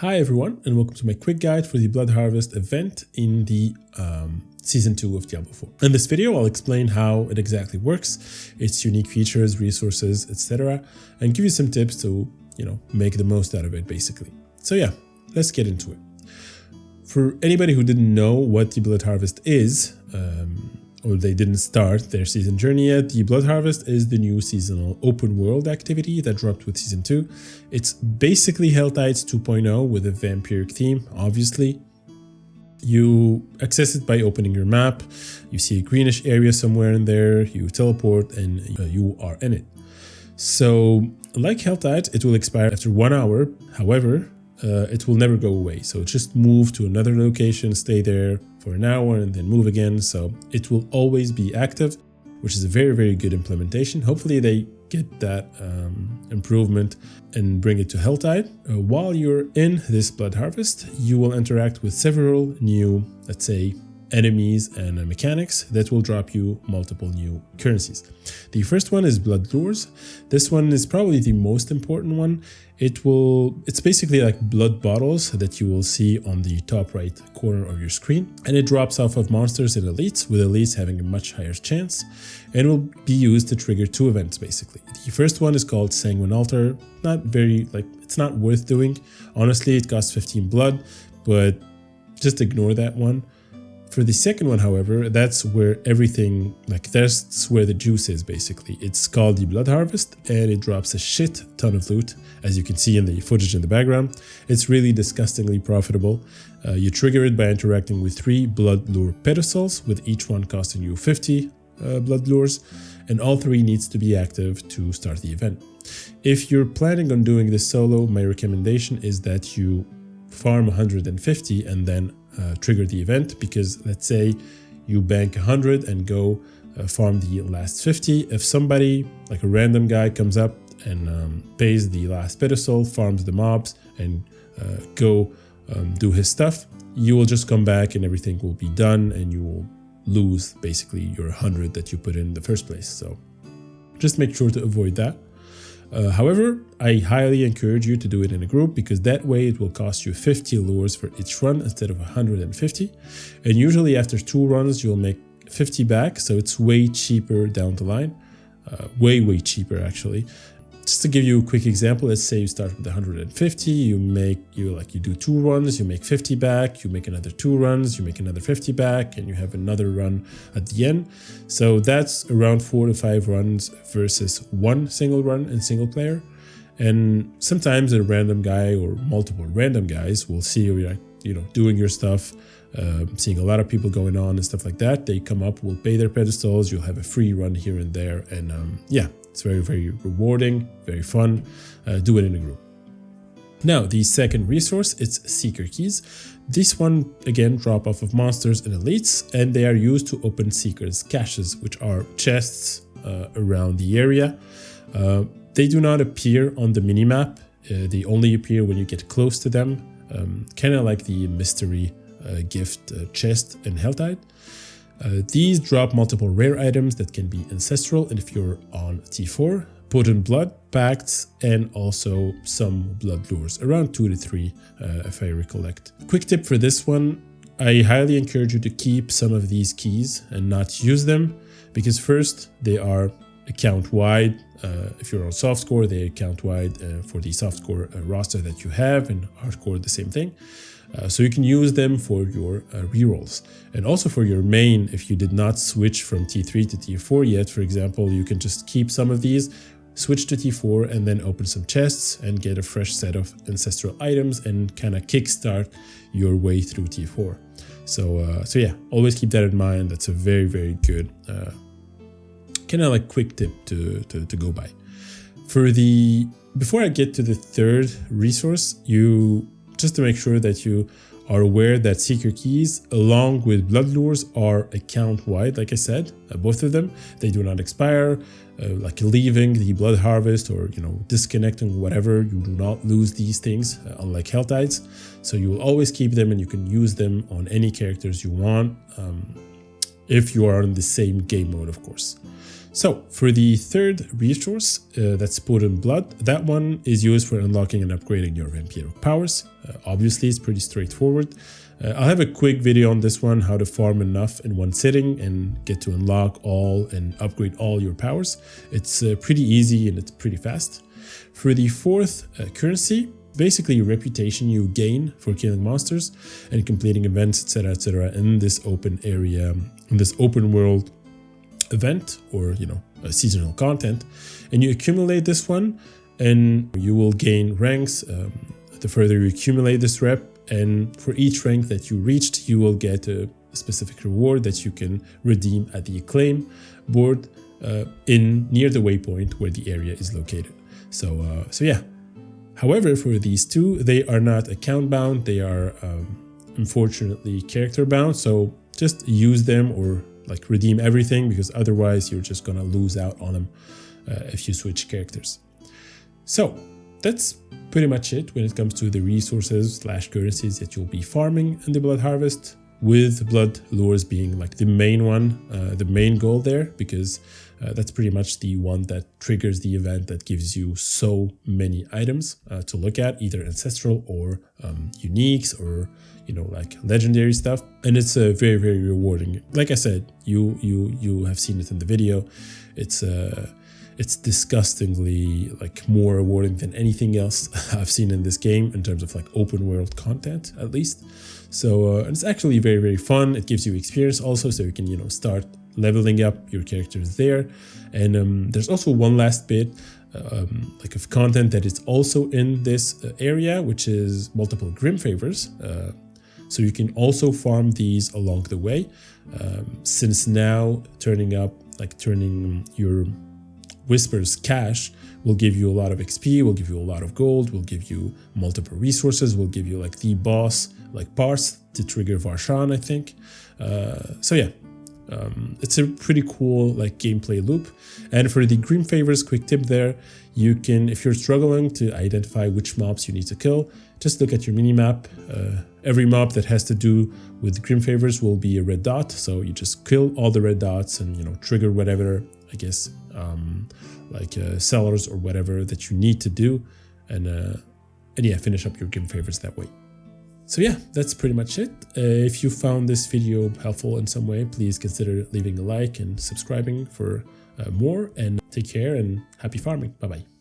Hi everyone, and welcome to my quick guide for the Blood Harvest event in the Season 2 of Diablo 4. In this video, I'll explain how it exactly works, its unique features, resources, etc., and give you some tips to, make the most out of it, basically. So yeah, let's get into it. For anybody who didn't know what the Blood Harvest is, or they didn't start their season journey yet, the Blood Harvest is the new seasonal open world activity that dropped with Season 2. It's basically Hell Tides 2.0 with a vampiric theme, obviously. You access it by opening your map, you see a greenish area somewhere in there, you teleport, and you are in it. So, like Hell Tides, it will expire after 1 hour, however, it will never go away. So just move to another location, stay there for an hour and then move again. So it will always be active, which is a very, very good implementation. Hopefully they get that improvement and bring it to Helltide. While you're in this Blood Harvest, you will interact with several new, let's say, enemies and mechanics that will drop you multiple new currencies. The first one is Blood Lures. This one is probably the most important one. It's basically like blood bottles that you will see on the top right corner of your screen, and it drops off of monsters and elites, with elites having a much higher chance, and will be used to trigger 2 events basically. The first one is called Sanguine Altar. It's not worth doing. Honestly, it costs 15 blood, but just ignore that one. For the second one, however, that's where everything, that's where the juice is basically. It's called the Blood Harvest, and it drops a shit ton of loot, as you can see in the footage in the background. It's really disgustingly profitable. You trigger it by interacting with 3 blood lure pedestals, with each one costing you 50 blood lures, and all 3 needs to be active to start the event. If you're planning on doing this solo, my recommendation is that you farm 150 and then trigger the event, because let's say you bank 100 and go farm the last 50. If somebody, like a random guy, comes up and pays the last pedestal, farms the mobs, and go do his stuff, you will just come back and everything will be done, and you will lose basically your 100 that you put in the first place. So just make sure to avoid that. However, I highly encourage you to do it in a group, because that way it will cost you 50 lures for each run instead of 150. And usually after 2 runs, you'll make 50 back. So it's way cheaper down the line. Way cheaper actually. Just to give you a quick example, let's say you start with 150, you do 2 runs, you make 50 back, you make another 2 runs, you make another 50 back, and you have another run at the end. So that's around 4 to 5 runs versus 1 single run in single player. And sometimes a random guy or multiple random guys will see you, doing your stuff, seeing a lot of people going on and stuff like that. They come up, will pay their pedestals, you'll have a free run here and there, and yeah. It's very, very rewarding, very fun. Do it in a group. Now, the second resource, it's Seeker Keys. This one, again, drop off of monsters and elites, and they are used to open Seekers' caches, which are chests around the area. They do not appear on the minimap. They only appear when you get close to them, kind of like the mystery gift chest in Helltide. These drop multiple rare items that can be ancestral, and if you're on T4, potent blood, pacts, and also some blood lures, around 2 to 3 if I recollect. Quick tip for this one, I highly encourage you to keep some of these keys and not use them, because first, they are account-wide. If you're on softcore, they account-wide for the softcore roster that you have, and hardcore the same thing. So you can use them for your rerolls, and also for your main. If you did not switch from T3 to T4 yet, for example, you can just keep some of these, switch to T4, and then open some chests and get a fresh set of ancestral items and kind of kickstart your way through T4. So yeah, always keep that in mind. That's a very, very good kind of like quick tip to go by. Before I get to the third resource, just to make sure that you are aware that Seeker Keys, along with Blood Lures, are account-wide, like I said, both of them. They do not expire, like leaving the Blood Harvest or, disconnecting whatever, you do not lose these things, unlike Helltides. So you will always keep them, and you can use them on any characters you want, if you are in the same game mode, of course. So for the third resource, that's Potent Blood, that one is used for unlocking and upgrading your vampiric powers. Obviously, it's pretty straightforward. I'll have a quick video on this one, how to farm enough in one sitting and get to unlock all and upgrade all your powers. It's pretty easy and it's pretty fast. For the fourth currency, basically reputation you gain for killing monsters and completing events, etc., in this open area, in this open world event, or a seasonal content, and you accumulate this one and you will gain ranks. The further you accumulate this rep, and for each rank that you reached, you will get a specific reward that you can redeem at the acclaim board near the waypoint where the area is located. So yeah. However, for these two, they are not account bound. They are unfortunately character bound. So just use them or like redeem everything, because otherwise you're just gonna lose out on them if you switch characters. So that's pretty much it when it comes to the resources / currencies that you'll be farming in the Blood Harvest, with Blood Lures being like the main one, the main goal there, because that's pretty much the one that triggers the event that gives you so many items to look at, either ancestral or uniques, or like legendary stuff, and it's very, very rewarding. Like I said, you have seen it in the video. It's disgustingly like more rewarding than anything else I've seen in this game in terms of like open world content, at least. So it's actually very, very fun. It gives you experience also, so you can start leveling up your characters there. And there's also one last bit like of content that is also in this area, which is multiple Grim Favors. So you can also farm these along the way, since now turning your Whisper's cache will give you a lot of XP, will give you a lot of gold, will give you multiple resources, will give you like the boss like parts to trigger Varshan, I think. So yeah, it's a pretty cool like gameplay loop. And for the Grim Favors, quick tip there, you can, if you're struggling to identify which mobs you need to kill, just look at your minimap. Every mob that has to do with Grim Favors will be a red dot, so you just kill all the red dots and trigger whatever, I guess, like sellers or whatever that you need to do, and yeah, finish up your Grim Favors that way. So yeah, that's pretty much it. If you found this video helpful in some way, please consider leaving a like and subscribing for more, and take care and happy farming. Bye bye.